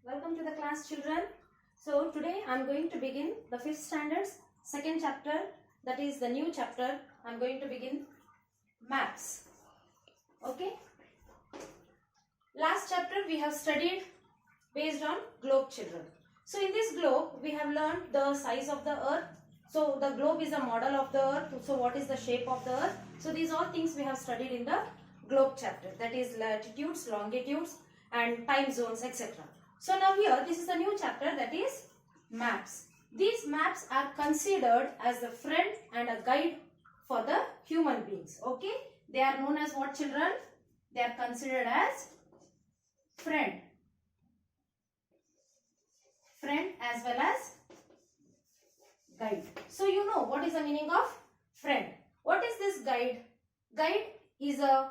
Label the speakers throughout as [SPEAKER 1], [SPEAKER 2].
[SPEAKER 1] Welcome to the class, children. So today I am going to begin the 5th standard's second chapter, that is the new chapter. I am going to begin maps. Okay. Last chapter we have studied based on globe, children. So in this globe we have learned the size of the earth. So the globe is a model of the earth. So what is the shape of the earth? So these all things we have studied in the globe chapter, that is latitudes, longitudes and time zones, etc. So now here this is the new chapter, that is maps. These maps are considered as a friend and a guide for the human beings. Okay, they are known as what, children? They are considered as friend as well as guide. So you know what is the meaning of friend. What is this guide? Guide is a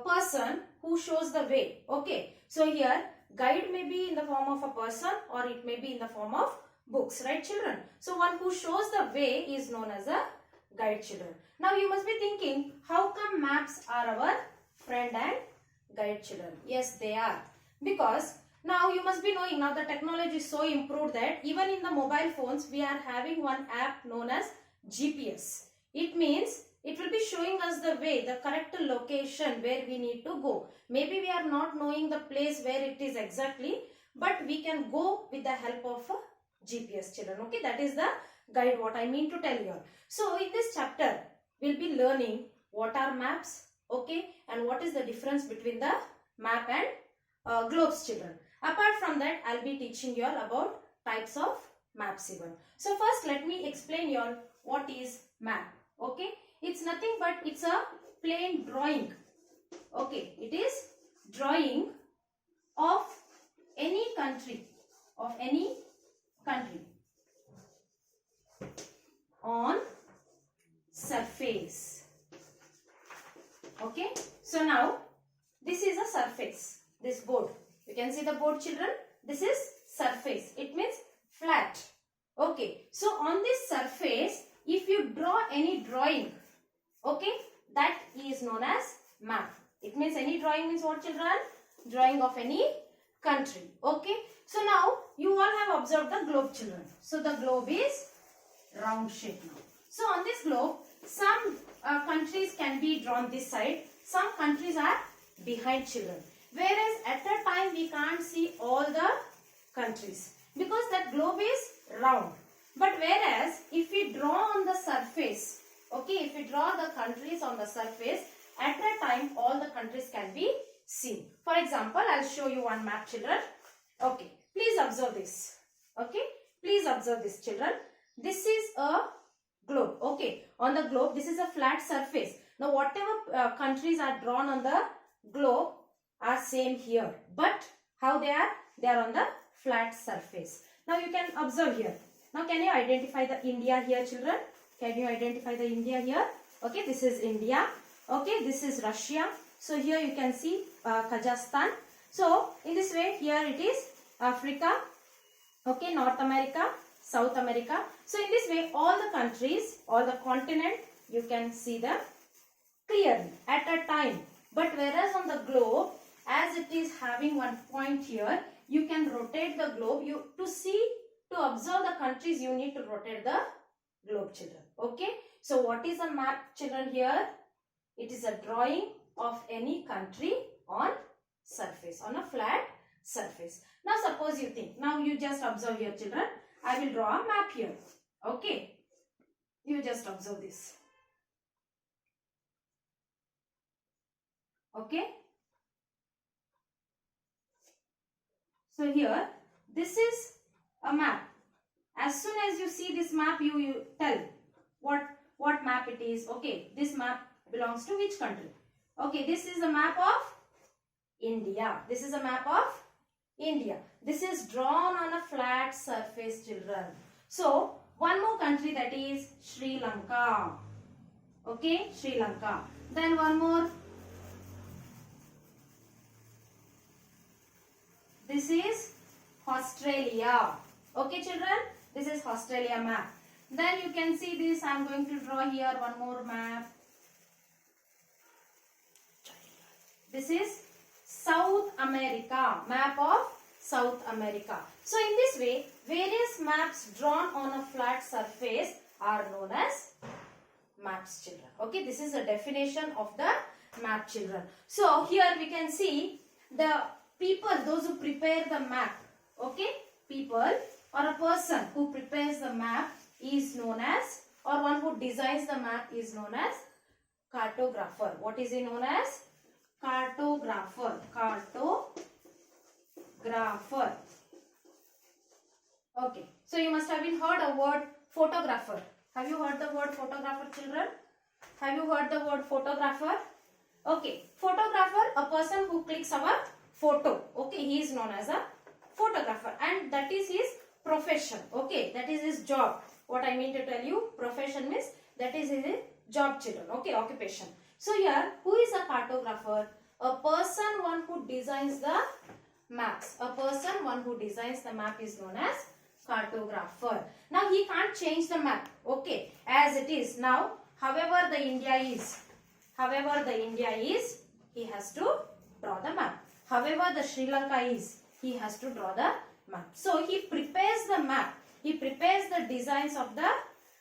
[SPEAKER 1] person who shows the way. Okay, so here guide may be in the form of a person or it may be in the form of books, right, children? So one who shows the way is known as a guide, children. Now you must be thinking, how come maps are our friend and guide, children? Yes, they are. Because now you must be knowing, now the technology is so improved that even in the mobile phones we are having one app known as GPS. It means it will be showing us the way, the correct location where we need to go. Maybe we are not knowing the place where it is exactly, but we can go with the help of a GPS, children. Okay, that is the guide what I mean to tell you. So in this chapter we'll be learning what are maps, okay, and what is the difference between the map and globes, children. Apart from that, I'll be teaching you all about types of maps even. So first let me explain you all what is map. Okay, it's nothing but it's a plain drawing. Okay, it is drawing of any country, on surface. Okay, so now this is a surface, this board. You can see the board, children. This is surface. It means flat. Okay, so on this surface, if you draw any drawing, okay, that is known as map. It means any drawing means what, children? Drawing of any country. Okay, so now you all have observed the globe, children. So the globe is round shape now. So on this globe, some countries can be drawn this side, some countries are behind, children. Whereas at a time we can't see all the countries because that globe is round. But whereas if we draw on the surface, okay, if we draw the countries on the surface, at a time all the countries can be seen. For example, I'll show you one map, children. Okay, please observe this. Okay, please observe this, children. This is a globe. Okay, on the globe this is a flat surface. Now whatever countries are drawn on the globe are same here, but how they are? They are on the flat surface. Now you can observe here. Now can you identify the India here, children? Can you identify the India here? Okay, this is India. Okay, this is Russia. So here you can see Kazakhstan. So in this way, here it is Africa. Okay, North America, South America. So in this way, all the countries, all the continent, you can see them clearly at a time. But whereas on the globe, as it is having one point here, you can rotate the globe. To observe the countries, you need to rotate the globe, children. Okay. So what is a map, children, here? It is a drawing of any country on surface, on a flat surface. Now suppose you think, now you just observe here, children. I will draw a map here. Okay. You just observe this. Okay. So here, this is a map. As soon as you see this map, you tell what map it is. Okay, this map belongs to which country? Okay, this is a map of India. This is a map of India. This is drawn on a flat surface, children. So, one more country, that is Sri Lanka. Okay, Sri Lanka. Then one more. This is Australia. Okay, children, this is Australia map. Then you can see this. I am going to draw here one more map. This is South America, map of South America. So in this way, various maps drawn on a flat surface are known as maps, children. Okay, this is the definition of the map, children. So here we can see the people, those who prepare the map. Okay, people or a person who prepares the map is known as, or one who designs the map is known as cartographer. What is he known as? Cartographer. Cartographer. Okay, so you must have been heard a word photographer. Have you heard the word photographer, children? Have you heard the word photographer? Okay, photographer, a person who clicks our photo. Okay, he is known as a photographer, and that is his profession. Okay, that is his job. What I mean to tell you, profession means that is his job, children. Okay, occupation. So here, who is a cartographer? A person, one who designs the maps. A person, one who designs the map is known as cartographer. Now he can't change the map. Okay, as it is now. However the India is, he has to draw the map. However the Sri Lanka is, he has to draw the map. So he prepares the map. He prepares the designs of the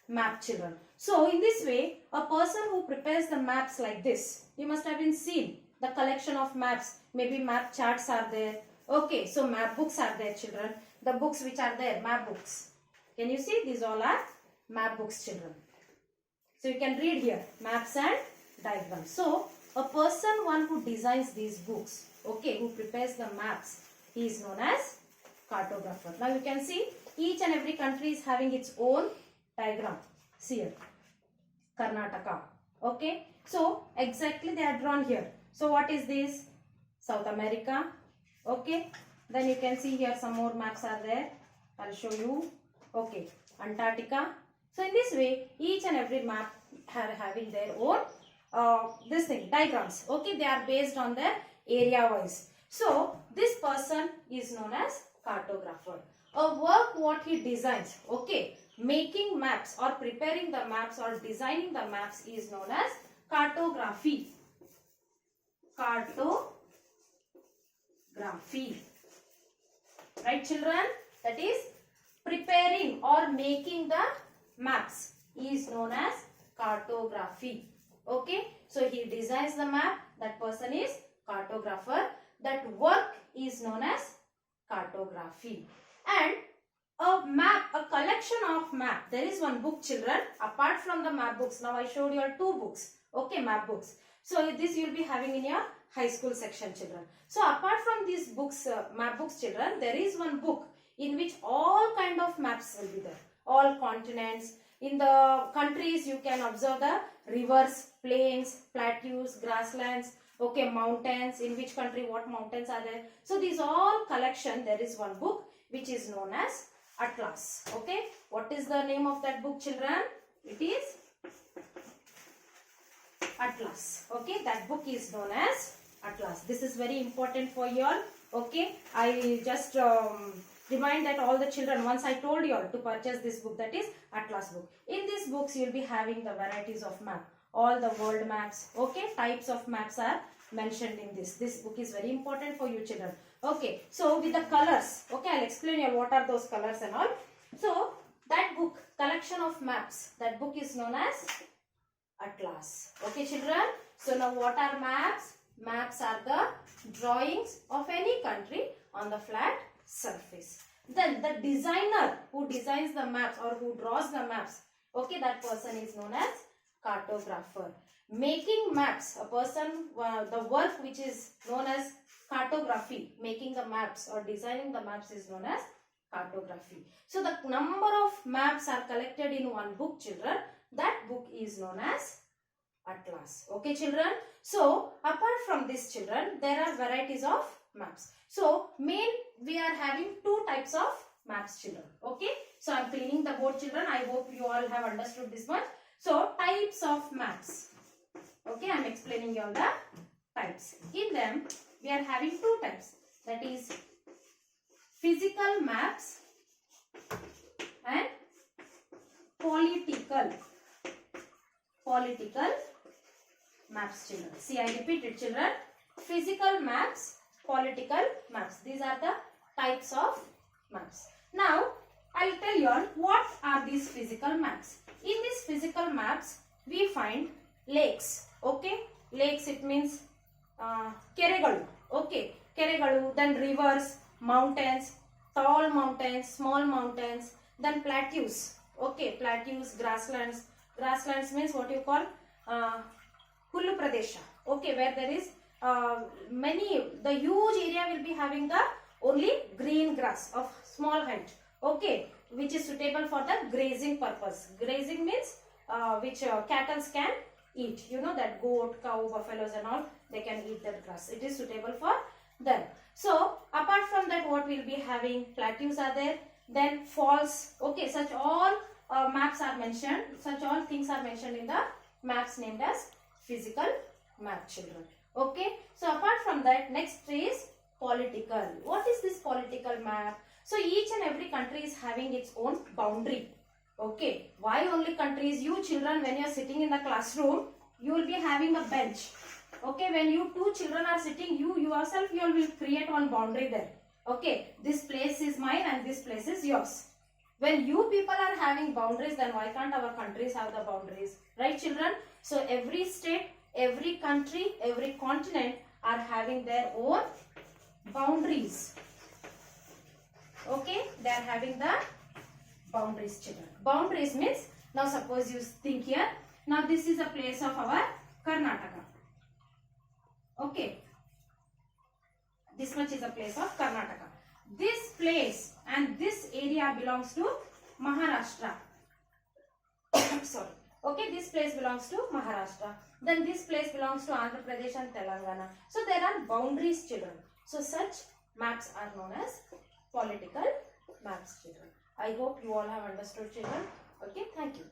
[SPEAKER 1] map, children. So in this way, a person who prepares the maps like this, you must have been seen the collection of maps. Maybe map charts are there. Okay, so map books are there, children. The books which are there, map books. Can you see? These all are map books, children. So you can read here, maps and diagrams. So a person, one who designs these books, okay, who prepares the maps, he is known as cartographer. Now you can see each and every country is having its own diagram. See here, Karnataka. Okay, so exactly they are drawn here. So what is this? South America. Okay, then you can see here some more maps are there. I'll show you. Okay, Antarctica. So in this way, each and every map are having their own diagrams. Okay, they are based on their area wise. So this person is known as cartographer. A work what he designs. Okay, making maps or preparing the maps or designing the maps is known as cartography. Cartography. Right, children? That is preparing or making the maps is known as cartography. Okay, so he designs the map. That person is cartographer. That work is known as cartography. And a map, a collection of map. There is one book, children, apart from the map books. Now I showed you all two books. Okay, map books. So this you will be having in your high school section, children. So apart from these books, map books, children, there is one book in which all kind of maps will be there. All continents. In the countries, you can observe the rivers, plains, plateaus, grasslands, okay, mountains, in which country what mountains are there. So these all collection, there is one book which is known as Atlas. Okay, what is the name of that book, children? It is Atlas. Okay, that book is known as Atlas. This is very important for you all. Okay, I just remind that all the children, once I told you all to purchase this book, that is Atlas book. In these books you will be having the varieties of map, all the world maps. Okay, types of maps are mentioned in this. This book is very important for you, children. Okay, so with the colors, okay, I'll explain you what are those colors and all. So that book, collection of maps, that book is known as Atlas. Okay, children. So now what are maps? Maps are the drawings of any country on the flat surface. Then the designer who designs the maps or who draws the maps, okay, that person is known as cartographer. Making maps, a person, the work which is known as cartography, making the maps or designing the maps is known as cartography. So the number of maps are collected in one book, children. That book is known as Atlas. Okay, children. So apart from this, children, there are varieties of maps. So we are having two types of maps, children. Okay. So I am cleaning the board, children. I hope you all have understood this much. So types of maps. Okay, I am explaining you all the types. In them, we are having two types. That is physical maps and political maps, children. See, I repeat it, children. Physical maps, political maps. These are the types of maps. Now, I'll tell you all what are these physical maps. In these physical maps, we find lakes. Okay, lakes, it means keregalu. Okay, keregalu, then rivers, mountains, tall mountains, small mountains, then plateaus. Okay, plateaus, grasslands. Grasslands means what you call Hullu Pradesha. Okay, where there is the huge area will be having the only green grass of small height. Okay, which is suitable for the grazing purpose. Grazing means which cattle can eat. You know that goat, cow, buffaloes and all, they can eat that grass. It is suitable for them. So, apart from that, what we'll be having? Plateaus are there. Then falls. Okay, such all maps are mentioned. Such all things are mentioned in the maps named as physical map, children. Okay. So, apart from that, next is political. What is this political map? So, each and every country is having its own boundary. Okay. Why only countries? You children, when you are sitting in the classroom, you will be having a bench. Okay. When you two children are sitting, you yourself, you will create one boundary there. Okay. This place is mine and this place is yours. When you people are having boundaries, then why can't our countries have the boundaries? Right, children? So, every state, every country, every continent are having their own boundaries. Okay, they are having the boundaries, children. Boundaries means, now suppose you think here, now this is a place of our Karnataka. Okay, this much is a place of Karnataka. This place and this area belongs to Maharashtra. Sorry. Okay, this place belongs to Maharashtra. Then this place belongs to Andhra Pradesh and Telangana. So there are boundaries, children. So such maps are known as political maps, children. I hope you all have understood, children. Okay, thank you.